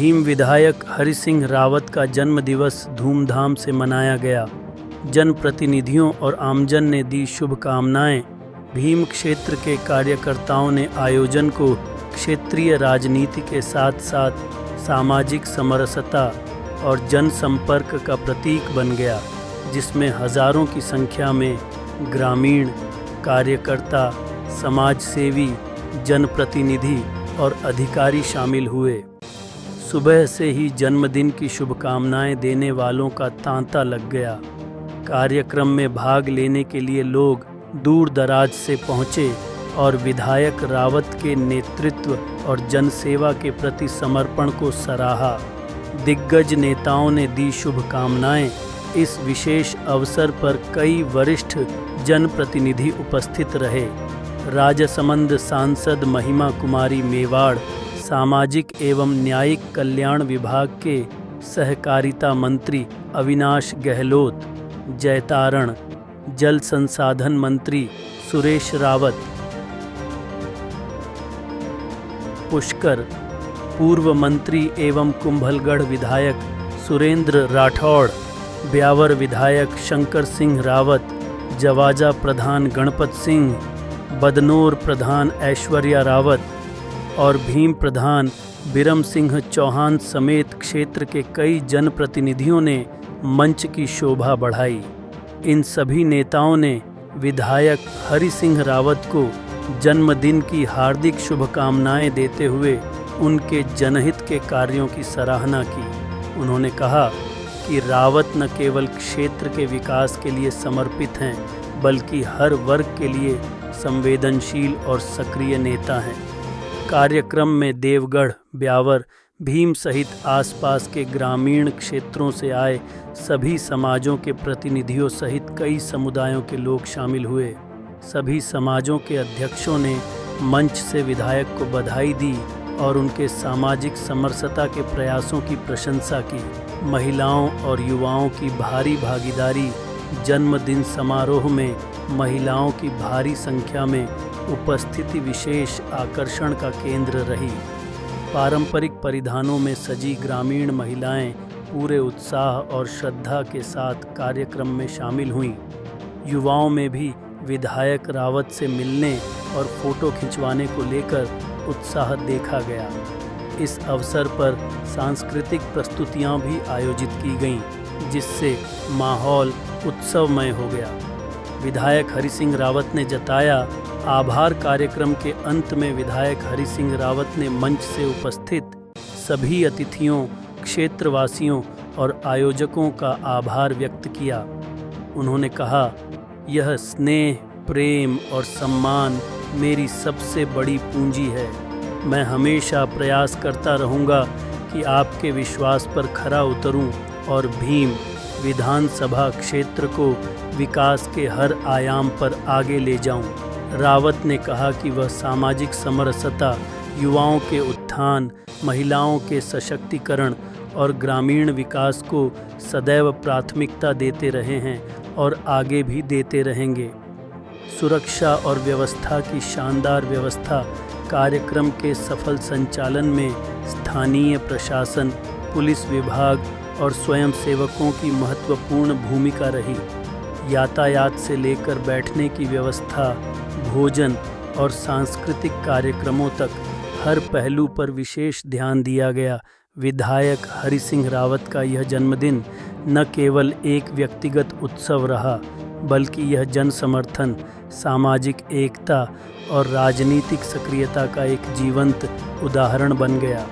भीम विधायक हरि सिंह रावत का जन्म दिवस धूमधाम से मनाया गया। जनप्रतिनिधियों और आमजन ने दी शुभकामनाएं। भीम क्षेत्र के कार्यकर्ताओं ने आयोजन को क्षेत्रीय राजनीति के साथ साथ सामाजिक समरसता और जनसंपर्क का प्रतीक बन गया, जिसमें हजारों की संख्या में ग्रामीण कार्यकर्ता, समाजसेवी, जनप्रतिनिधि और अधिकारी शामिल हुए। सुबह से ही जन्मदिन की शुभकामनाएं देने वालों का तांता लग गया। कार्यक्रम में भाग लेने के लिए लोग दूर दराज से पहुंचे और विधायक रावत के नेतृत्व और जनसेवा के प्रति समर्पण को सराहा। दिग्गज नेताओं ने दी शुभकामनाएं। इस विशेष अवसर पर कई वरिष्ठ जनप्रतिनिधि उपस्थित रहे। राजसमंद सांसद महिमा कुमारी मेवाड़, सामाजिक एवं न्यायिक कल्याण विभाग के सहकारिता मंत्री अविनाश गहलोत, जयतारण, जल संसाधन मंत्री सुरेश रावत, पुष्कर, पूर्व मंत्री एवं कुंभलगढ़ विधायक सुरेंद्र राठौड़, ब्यावर विधायक शंकर सिंह रावत, जवाजा प्रधान गणपत सिंह, बदनोर प्रधान ऐश्वर्या रावत और भीम प्रधान बिरम सिंह चौहान समेत क्षेत्र के कई जनप्रतिनिधियों ने मंच की शोभा बढ़ाई। इन सभी नेताओं ने विधायक हरि सिंह रावत को जन्मदिन की हार्दिक शुभकामनाएं देते हुए उनके जनहित के कार्यों की सराहना की। उन्होंने कहा कि रावत न केवल क्षेत्र के विकास के लिए समर्पित हैं, बल्कि हर वर्ग के लिए संवेदनशील और सक्रिय नेता हैं। कार्यक्रम में देवगढ़, ब्यावर, भीम सहित आसपास के ग्रामीण क्षेत्रों से आए सभी समाजों के प्रतिनिधियों सहित कई समुदायों के लोग शामिल हुए। सभी समाजों के अध्यक्षों ने मंच से विधायक को बधाई दी और उनके सामाजिक समरसता के प्रयासों की प्रशंसा की। महिलाओं और युवाओं की भारी भागीदारी। जन्मदिन समारोह में महिलाओं की भारी संख्या में उपस्थिति विशेष आकर्षण का केंद्र रही। पारंपरिक परिधानों में सजी ग्रामीण महिलाएं पूरे उत्साह और श्रद्धा के साथ कार्यक्रम में शामिल हुईं। युवाओं में भी विधायक रावत से मिलने और फोटो खिंचवाने को लेकर उत्साह देखा गया। इस अवसर पर सांस्कृतिक प्रस्तुतियां भी आयोजित की गईं, जिससे माहौल उत्सवमय हो गया। विधायक हरि सिंह रावत ने जताया आभार। कार्यक्रम के अंत में विधायक हरि सिंह रावत ने मंच से उपस्थित सभी अतिथियों, क्षेत्रवासियों और आयोजकों का आभार व्यक्त किया। उन्होंने कहा, यह स्नेह, प्रेम और सम्मान मेरी सबसे बड़ी पूंजी है। मैं हमेशा प्रयास करता रहूँगा कि आपके विश्वास पर खरा उतरूं और भीम विधानसभा क्षेत्र को विकास के हर आयाम पर आगे ले जाऊं। रावत ने कहा कि वह सामाजिक समरसता, युवाओं के उत्थान, महिलाओं के सशक्तिकरण और ग्रामीण विकास को सदैव प्राथमिकता देते रहे हैं और आगे भी देते रहेंगे। सुरक्षा और व्यवस्था की शानदार व्यवस्था। कार्यक्रम के सफल संचालन में स्थानीय प्रशासन, पुलिस विभाग और स्वयंसेवकों की महत्वपूर्ण भूमिका रही। यातायात से लेकर बैठने की व्यवस्था, भोजन और सांस्कृतिक कार्यक्रमों तक हर पहलू पर विशेष ध्यान दिया गया। विधायक हरि सिंह रावत का यह जन्मदिन न केवल एक व्यक्तिगत उत्सव रहा, बल्कि यह जन समर्थन, सामाजिक एकता और राजनीतिक सक्रियता का एक जीवंत उदाहरण बन गया।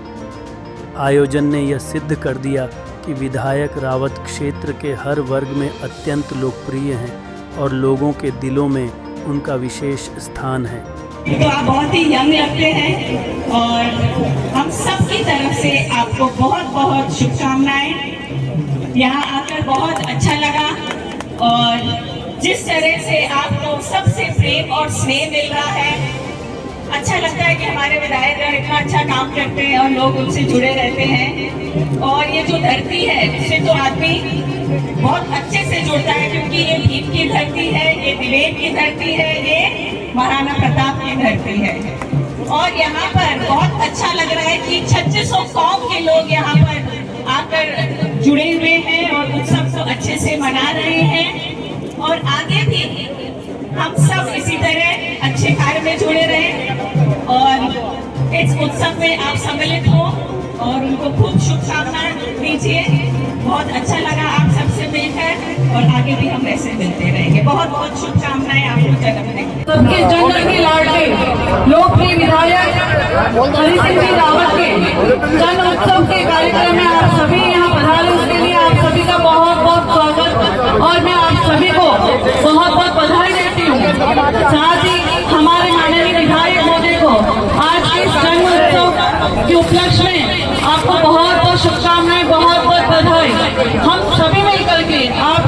आयोजन ने यह सिद्ध कर दिया कि विधायक रावत क्षेत्र के हर वर्ग में अत्यंत लोकप्रिय हैं और लोगों के दिलों में उनका विशेष स्थान है। तो आप बहुत ही यंग लगते हैं और हम सब की तरफ से आपको बहुत बहुत शुभकामनाएं। यहाँ आकर बहुत अच्छा लगा और जिस तरह से आपको सबसे प्रेम और स्नेह मिल रहा है, अच्छा लगता है कि हमारे विधायकगण इतना अच्छा काम करते हैं और लोग उनसे जुड़े रहते हैं। और ये जो धरती है उससे तो आदमी बहुत अच्छे से जुड़ता है, क्योंकि ये भीम की धरती है, ये दिलेर की धरती है, ये महाराणा प्रताप की धरती है। और यहाँ पर बहुत अच्छा लग रहा है कि 2600 कौम के लोग यहाँ पर आकर जुड़े हुए हैं और उत्सव को अच्छे से मना रहे हैं। और आगे भी हम सब इसी तरह अच्छे कार्य में जुड़े रहें और इस उत्सव में आप सम्मिलित हो और उनको खूब शुभकामनाएं दीजिए। बहुत अच्छा लगा आप सबसे मिलकर और आगे भी हम ऐसे मिलते रहेंगे। बहुत बहुत शुभकामनाएं आपको जन्मदिन की। सबके जन के लाडले लोकप्रिय विधायक हरी सिंह रावत के जन उत्सव के कार्यक्रम में आप सभी यहाँ पधारे, उसके लिए आप सभी का बहुत बहुत स्वागत और मैं आप सभी को बहुत बहुत बधाई देती हूँ। साथ ही हमारे माननीय विधायक महोदय को आज के इस जन्म उत्सव के उपलक्ष्य में आपको बहुत बहुत शुभकामनाएं, बहुत बहुत बधाई। हम सभी मिलकर के आप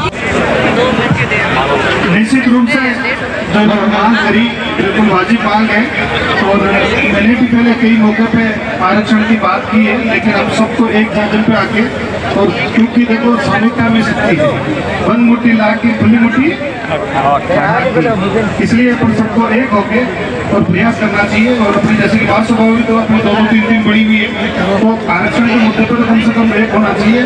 निश्चित रूप से जो मांग करी बिल्कुल वाजिब मांग है और मैंने भी पहले कई मौके पे आरक्षण की बात की है, लेकिन अब सबको एक जागल पे आके और क्योंकि देखो सामूहिकता में शक्ति है, बंद मुट्ठी ला के खुली मुट्ठी, इसलिए अपन सबको एक होके और प्रयास करना चाहिए। और अपनी जैसे कि बात स्वभाव तो अपनी 2-3 बड़ी हुई है, तो आरक्षण के मुद्दे पर कम से कम एक होना चाहिए।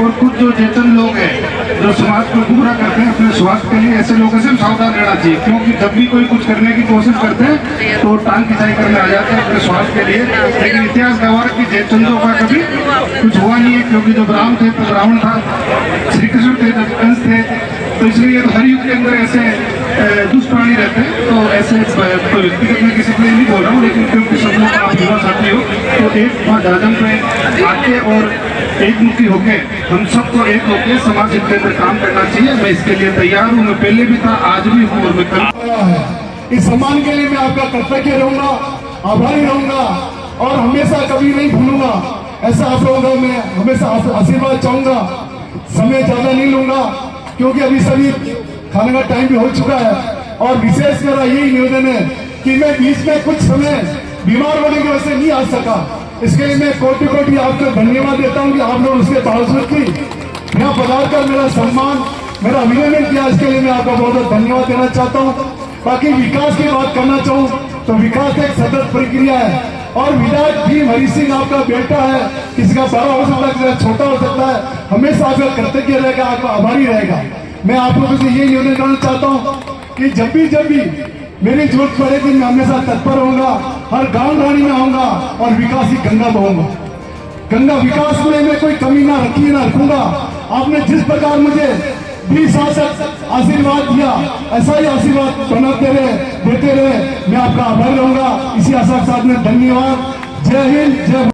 और कुछ जो चेतन लोग हैं जो समाज को गुमराह करते हैं अपने स्वास्थ्य के लिए, ऐसे लोगों से सावधान रहना चाहिए, क्योंकि जब भी कोई कुछ करने की कोशिश करते हैं तो टांग खिंचाई करने आ जाते हैं अपने स्वास्थ्य के लिए। लेकिन इतिहास गवाह है कि जयचंद्रों का कभी कुछ हुआ नहीं है, क्योंकि जब राम थे तो रावण था, श्री कृष्ण थे जब कंस थे, तो इसलिए हर युग के अंदर ऐसे दुष्प्राणी रहते हैं। तो ऐसे व्यक्तिगत मैं किसी के लिए नहीं बोल रहा हूँ, लेकिन क्योंकि सब लोग आप युवा साथी हो तो एक बार दादम पे आके और एक मुखी होके हम सबको एक होके समाज हित के अंदर काम करना चाहिए। मैं इसके लिए तैयार हूँ, मैं पहले भी था, आज भी हूँ और मैं कल। इस सम्मान के लिए मैं आपका कृतज्ञ रहूंगा, आभारी रहूंगा और हमेशा कभी नहीं भूलूंगा। ऐसा आप लोगों का मैं हमेशा आशीर्वाद चाहूंगा। समय ज्यादा नहीं लूंगा क्योंकि अभी सभी खाने का टाइम भी हो चुका है और विशेष मेरा यही निवेदन है कि मैं बीच में कुछ समय बीमार होने की वजह से नहीं आ सका। इसके लिए मैं कोटि कोटि आपको धन्यवाद देता हूँ कि आप लोग उसके बावजूद भी यहाँ पधार कर मेरा सम्मान, मेरा अभिनंदन किया। इसके लिए मैं आपका बहुत बहुत धन्यवाद देना चाहता हूँ। बाकी विकास की बात करना चाहूँ तो विकास एक सतत प्रक्रिया है और विधायक भी हरी सिंह आपका बेटा है, किसी का बड़ा हो सकता है, किसी का छोटा हो सकता है, हमेशा आपका कृतज्ञ रहेगा, आपका आभारी रहेगा। मैं आप लोगों से ये निवेदन करना चाहता हूँ कि जब भी मेरी जरूरत पड़ेगी मैं हमेशा तत्पर होऊंगा, हर गांव गाड़ी में आऊंगा और विकास की गंगा बहूंगा। गंगा विकास में मैं कोई कमी ना रखूंगा। आपने जिस प्रकार मुझे 20 साल तक आशीर्वाद दिया, ऐसा ही आशीर्वाद बनाते रहे, देते रहे। मैं आपका आभारी रहूंगा। इसी आशा के साथ में धन्यवाद। जय हिंद, जय